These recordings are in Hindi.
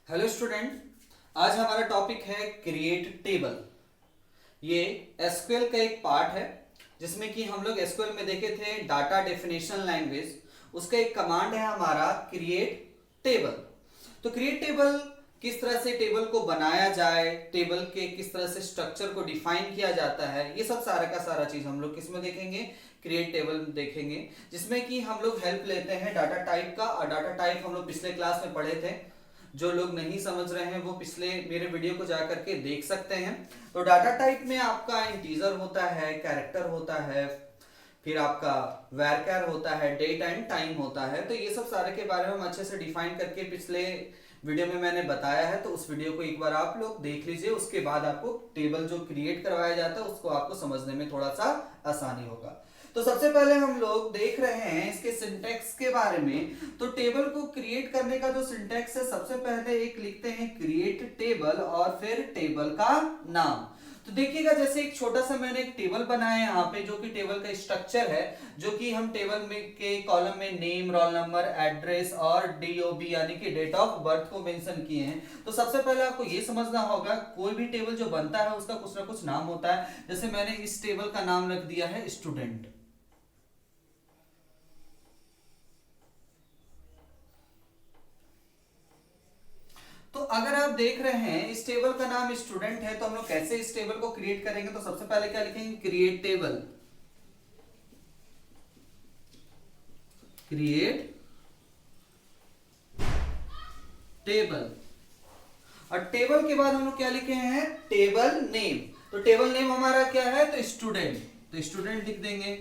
Hello student. आज हमारा टॉपिक है क्रिएट टेबल। ये एसक्यूएल का एक पार्ट है जिसमें कि हम लोग एसक्यूएल में देखे थे डाटा डेफिनेशन लैंग्वेज। उसका एक कमांड है हमारा क्रिएट टेबल। तो क्रिएट टेबल किस तरह से टेबल को बनाया जाए, टेबल के किस तरह से स्ट्रक्चर को डिफाइन किया जाता है, ये सब सारा का सारा चीज हम लोग किसमें देखेंगे, क्रिएट टेबल देखेंगे, जिसमें कि हम लोग हेल्प लेते हैं डाटा टाइप का। और डाटा टाइप हम लोग पिछले क्लास में पढ़े थे। जो लोग नहीं समझ रहे हैं वो पिछले मेरे वीडियो को जाकर के देख सकते हैं। तो डाटा टाइप में आपका इंटीजर होता है, कैरेक्टर होता है, फिर आपका वैरचर होता है, डेट एंड टाइम होता है। तो ये सब सारे के बारे में हम अच्छे से डिफाइन करके पिछले वीडियो में मैंने बताया है। तो उस वीडियो को एक बार आप लोग देख लीजिए, उसके बाद आपको टेबल जो क्रिएट करवाया जाता है उसको आपको समझने में थोड़ा सा आसानी होगा। तो सबसे पहले हम लोग देख रहे हैं इसके सिंटैक्स के बारे में। तो टेबल को क्रिएट करने का जो सिंटैक्स है, सबसे पहले एक लिखते हैं क्रिएट टेबल और फिर टेबल का नाम। तो देखिएगा, जैसे एक छोटा सा मैंने एक टेबल बनाया है यहाँ पे, जो कि टेबल का स्ट्रक्चर है, जो कि हम टेबल में के कॉलम में नेम, रोल नंबर, एड्रेस और डीओबी यानी कि डेट ऑफ बर्थ को मेंशन किए हैं। तो सबसे पहले आपको ये समझना होगा, कोई भी टेबल जो बनता है उसका कुछ ना कुछ नाम होता है। जैसे मैंने इस टेबल का नाम रख दिया है स्टूडेंट। तो अगर आप देख रहे हैं इस टेबल का नाम स्टूडेंट है, तो हम लोग कैसे इस टेबल को क्रिएट करेंगे? तो सबसे पहले क्या लिखेंगे? Create table. Create table. और टेबल के बाद हम लोग क्या लिखे हैं? Table name. तो टेबल नेम हमारा क्या है? तो स्टूडेंट। तो स्टूडेंट लिख देंगे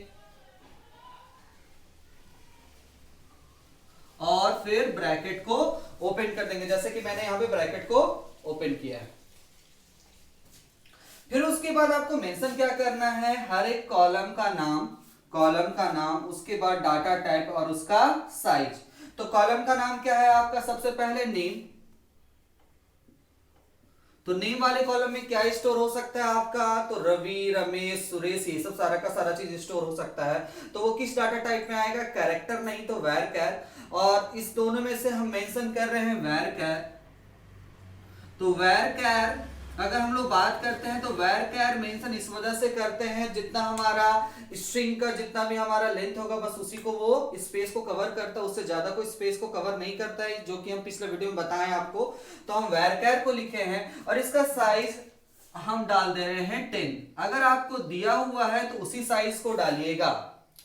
और फिर ब्रैकेट को ओपन कर देंगे, जैसे कि मैंने यहां पे ब्रैकेट को ओपन किया है। फिर उसके बाद आपको मेंशन क्या करना है? हर एक कॉलम का नाम, उसके बाद डाटा टाइप और उसका साइज। तो कॉलम का नाम क्या है आपका? सबसे पहले नेम। तो नेम वाले कॉलम में क्या स्टोर हो सकता है आपका? तो रवि, रमेश, सुरेश, ये सब सारा का सारा चीज स्टोर हो सकता है। तो वो किस डाटा टाइप में आएगा? कैरेक्टर नहीं तो वैरचर। और इस दोनों में से हम मेंशन कर रहे हैं वैरचर। तो वैरचर अगर हम लोग बात करते हैं तो वैरचर मेंशन इस वजह से करते हैं, जितना हमारा स्ट्रिंग का जितना भी हमारा लेंथ होगा बस उसी को वो स्पेस को कवर करता है, उससे ज्यादा कोई स्पेस को कवर नहीं करता है, जो कि हम पिछले वीडियो में बताएं आपको। तो हम वैरचर को लिखे हैं और इसका साइज हम डाल दे रहे हैं 10। अगर आपको दिया हुआ है तो उसी साइज को डालिएगा,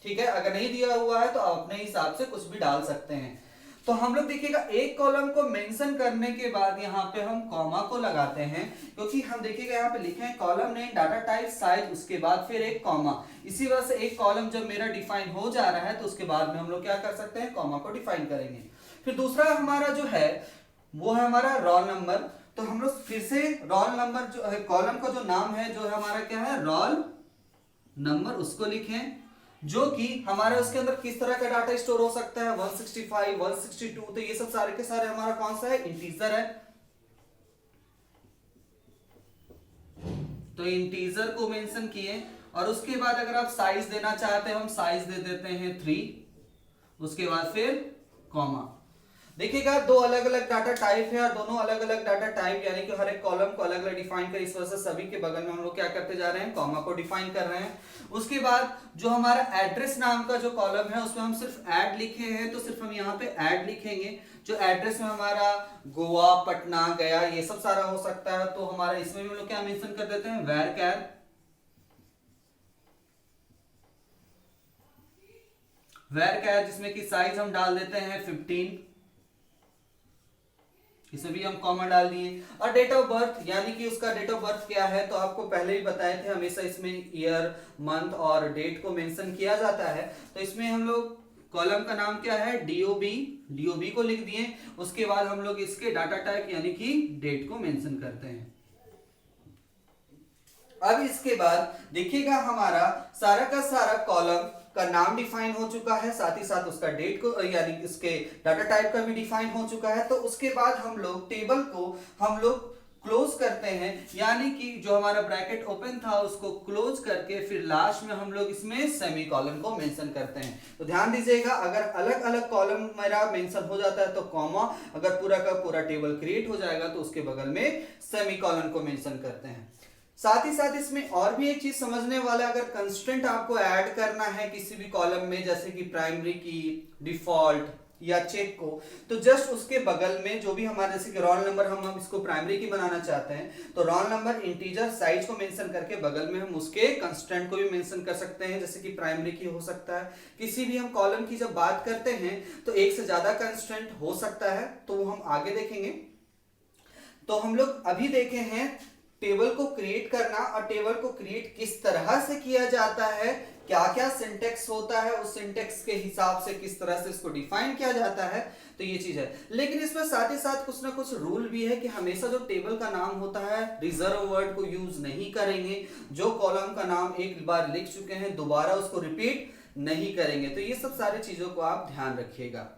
ठीक है। अगर नहीं दिया हुआ है तो आप अपने हिसाब से कुछ भी डाल सकते हैं। तो हम लोग देखिएगा, एक कॉलम को मेंशन करने के बाद यहाँ पे हम कॉमा को लगाते हैं, क्योंकि हम देखिएगा यहाँ पे लिखे हैं column name, data type, size, उसके बाद फिर एक कॉमा। इसी वजह से एक कॉलम जब मेरा डिफाइन हो जा रहा है तो उसके बाद में हम लोग क्या कर सकते हैं? कॉमा को डिफाइन करेंगे। फिर दूसरा हमारा जो है वो है हमारा रोल नंबर। तो हम लोग फिर से रोल नंबर जो है, कॉलम का जो नाम है, जो है हमारा क्या है? रोल नंबर, उसको लिखें, जो कि हमारे उसके अंदर किस तरह का डाटा स्टोर हो सकता है? 165, 162। तो ये सब सारे के सारे हमारा कौन सा है? इंटीजर है। तो इंटीजर को मेंशन किए और उसके बाद अगर आप साइज देना चाहते हैं, हम साइज दे देते हैं 3। उसके बाद फिर कॉमा। देखिएगा, दो अलग अलग डाटा टाइप है और दोनों अलग अलग डाटा टाइप यानी कि हर एक कॉलम को अलग अलग डिफाइन कर, इस वजह से सभी के बगल में हम लोग क्या करते जा रहे हैं? कॉमा को डिफाइन कर रहे हैं। उसके बाद जो हमारा एड्रेस नाम का जो कॉलम है उसमें हम सिर्फ ऐड लिखे हैं, तो सिर्फ हम यहाँ पे ऐड लिखेंगे। जो एड्रेस में हमारा गोवा, पटना, गया, ये सब सारा हो सकता है, तो हमारा इसमें भी हम लोग क्या मेंशन कर देते हैं? वैरचर। वैरचर जिसमें कि साइज हम डाल देते हैं 15। इसमें भी हम कॉमा डाल दिए। और डेट ऑफ बर्थ यानी कि उसका डेट ऑफ बर्थ क्या है, तो आपको पहले ही बताए थे, हमेशा इसमें ईयर, मंथ और डेट को मेंशन किया जाता है। तो इसमें हम लोग कॉलम का नाम क्या है? डीओबी को लिख दिए। उसके बाद हम लोग इसके डाटा टाइप यानी कि डेट को मेंशन करते हैं। अब इसके बाद देखिएगा, हमारा सारा का सारा कॉलम का नाम डिफाइन हो चुका है, साथ ही साथ उसका डेट को यानी इसके डाटा टाइप का भी डिफाइन हो चुका है। तो उसके बाद हम लोग टेबल को हम लोग क्लोज करते हैं, यानी कि जो हमारा ब्रैकेट ओपन था उसको क्लोज करके फिर लास्ट में हम लोग इसमें सेमीकोलन को मेंशन करते हैं। तो ध्यान दीजिएगा, अगर अलग अलग कॉलम मेरा मेंशन हो जाता है तो कॉमा, अगर पूरा का पूरा टेबल क्रिएट हो जाएगा तो उसके बगल में सेमीकोलन को मेंशन करते हैं। साथ ही साथ इसमें और भी एक चीज समझने वाला, अगर कंस्ट्रेंट आपको ऐड करना है किसी भी कॉलम में, जैसे कि प्राइमरी की, डिफॉल्ट या चेक को, तो जस्ट उसके बगल में जो भी हमारे, जैसे कि रोल नंबर हम इसको प्राइमरी की बनाना चाहते हैं तो रोल नंबर इंटीजर साइज को मेंशन करके बगल में हम उसके कंस्ट्रेंट को भी मेंशन कर सकते हैं, जैसे कि प्राइमरी की हो सकता है। किसी भी हम कॉलम की जब बात करते हैं तो एक से ज्यादा कंस्ट्रेंट हो सकता है, तो वो हम आगे देखेंगे। तो हम लोग अभी देखे हैं टेबल को क्रिएट करना, और टेबल को क्रिएट किस तरह से किया जाता है, क्या क्या सिंटेक्स होता है, उस सिंटेक्स के हिसाब से किस तरह से इसको डिफाइन किया जाता है, तो ये चीज है। लेकिन इसमें साथ ही साथ कुछ ना कुछ रूल भी है कि हमेशा जो टेबल का नाम होता है रिजर्व वर्ड को यूज नहीं करेंगे, जो कॉलम का नाम एक बार लिख चुके हैं दोबारा उसको रिपीट नहीं करेंगे। तो ये सब सारी चीजों को आप ध्यान रखिएगा।